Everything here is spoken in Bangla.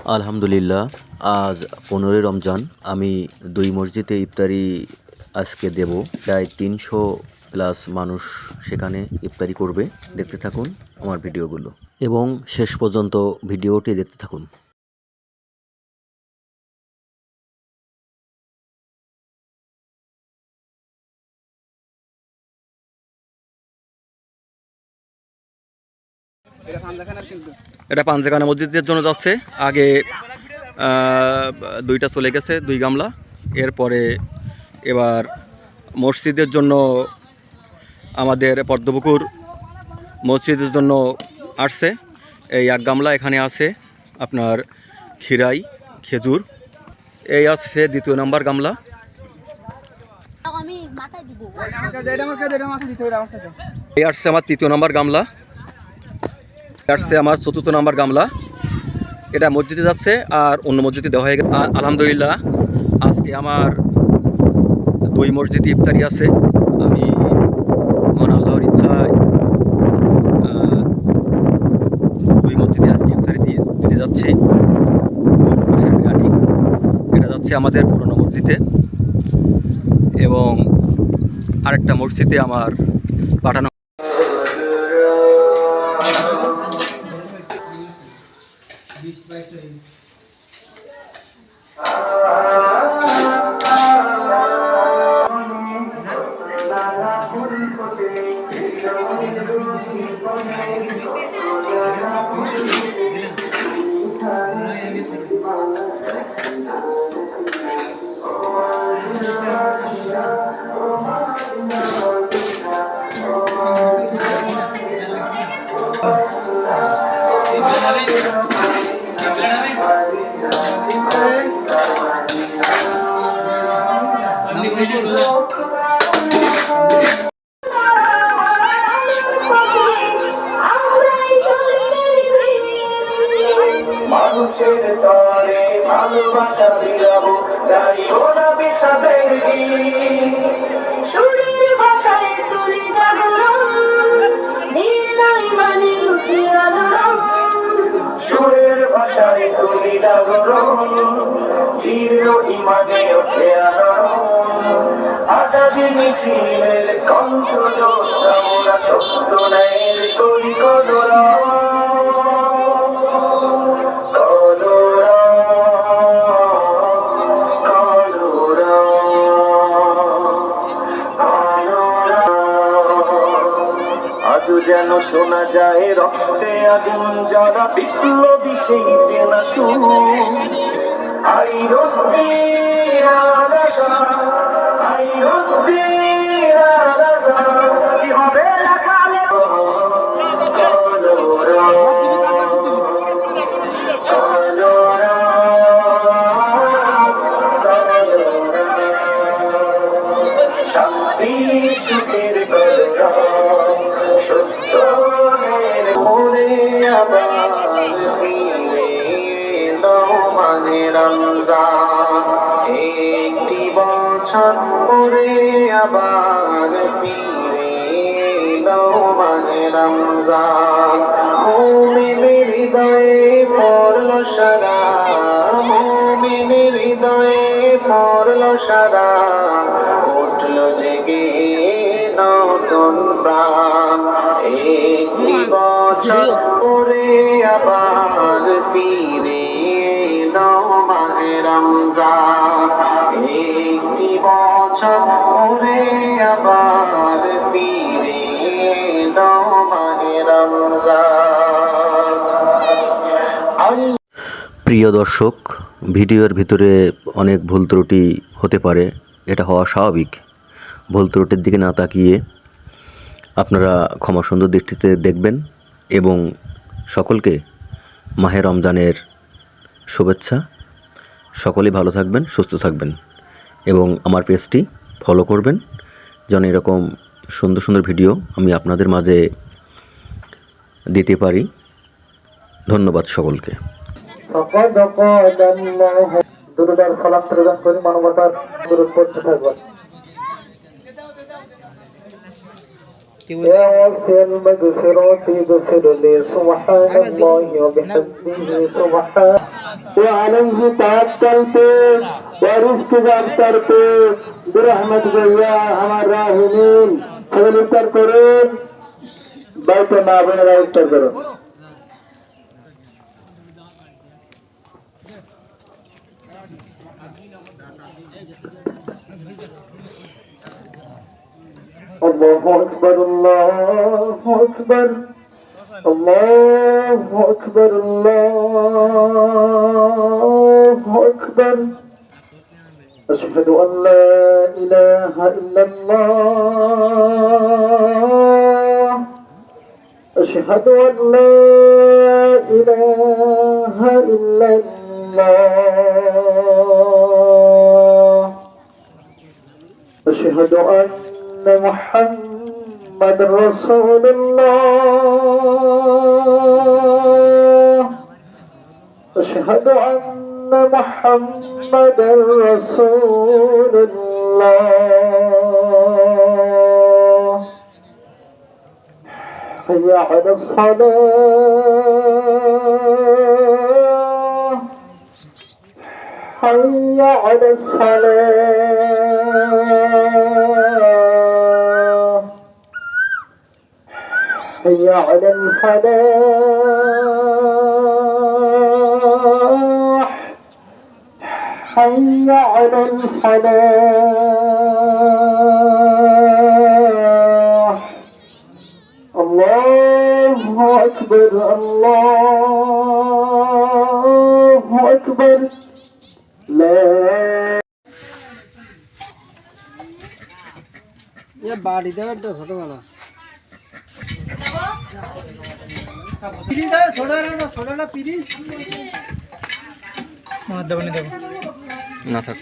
আলহামদুলিল্লাহ, আজ 15ই রমজান। আমি 2 মসজিদে ইফতারি আজকে দেব। প্রায় 300 প্লাস মানুষ সেখানে ইফতারি করবে। দেখতে থাকুন আমার ভিডিওগুলো এবং শেষ পর্যন্ত ভিডিওটি দেখতে থাকুন। এটা পাঞ্জেখানা মসজিদের জন্য যাচ্ছে। আগে 2টা চলে গেছে, 2 গামলা। এরপরে এবার মসজিদের জন্য আমাদের পদ্মপুকুর মসজিদের জন্য আসছে এই 1 গামলা। এখানে আছে আপনার খিরাই, খেজুর। এই আসছে 2য় নাম্বার গামলা। এই আসছে আমার 3য় নাম্বার গামলা। আসছে আমার 4র্থ নাম্বার গামলা। এটা মসজিদে যাচ্ছে আর অন্য মসজিদে দেওয়া হয়ে গেছে। আলহামদুলিল্লাহ, আজকে আমার 2 মসজিদে ইফতারি আছে। আমি মহান আল্লাহর ইচ্ছায় 2 মসজিদে আজকে ইফতারি দিতে যাচ্ছি। গাড়ি এটা যাচ্ছে আমাদের পুরনো মসজিদে এবং আরেকটা মসজিদে আমার পাঠানো। মানুষের তরে ভালোবাসা বিলাবো, গাইবো না বিষাদের গীত। সুরের ভাষায় তুলি জাগরণ, দিনাই মানে লুচি আলোড়ন। সুরের ভাষায় তুলি জাগরণ, জীর্ণ ইমানে ওঠে আলোড়ন। আজাদি মিছিলের কণ্ঠ যোদ্ধা, মোরা সত্য ন্যায়ের করি কদরণ। যেন শোনা যায় রক্তে আগুন যারা বিপ্লবী সেই চেনা সুর। আই রক্তের আলাদা, আই রক্তের আলাদা, কি হবে লেখা শান্তি সুখের একটি বছর পরে আবার ফিরে এলো মানে রমজান। মুমিনের হৃদয়ে পড়ল সারা, মুমিনের হৃদয়ে পড়ল সারা, উঠল জেগে নতুন প্রাণ। একটি বছর পরে আবার ফিরে এলো মাহে রমজান। একটি বছর পরে আবার ফিরে এলো মাহে রমজান। প্রিয় দর্শক, ভিডিওর ভিতরে অনেক ভুল ত্রুটি হতে পারে, এটা হওয়া স্বাভাবিক। ভুল ত্রুটির দিকে না তাকিয়ে আপনারা ক্ষমা সুন্দর দৃষ্টিতে দেখবেন এবং সকলকে মাহে রমজানের শুভেচ্ছা। সকলেই ভালো থাকবেন, সুস্থ থাকবেন এবং আমার পেজটি ফলো করবেন যেন এরকম সুন্দর সুন্দর ভিডিও আমি আপনাদের মাঝে দিতে পারি। ধন্যবাদ সকলকে। দুরুদার সালাম প্রদান করি, মানবতার দূরত পড়তে থাকবেন। يا واسع المغفرات اغفر لي سبحان الله وبحمده سبحان وعليه توكلت ورزق أبصرت برحمتك يا أرحم الراحمين সকলে ইফতার করুন বাইতে মা বোনেরা ইফতার করুন الله أكبر الله أكبر الله أكبر الله أكبر أشهد أن لا إله إلا الله أشهد أن لا إله إلا الله أشهد أن محمد رسول الله أشهد أن محمد رسول الله حي على الصلاة حي على الصلاة حي على الفلاح حي على الفلاح الله أكبر الله أكبر لا বাড়ি দেওয়ার ছোটবেলা ছোটবেলা পিড়ি না থাক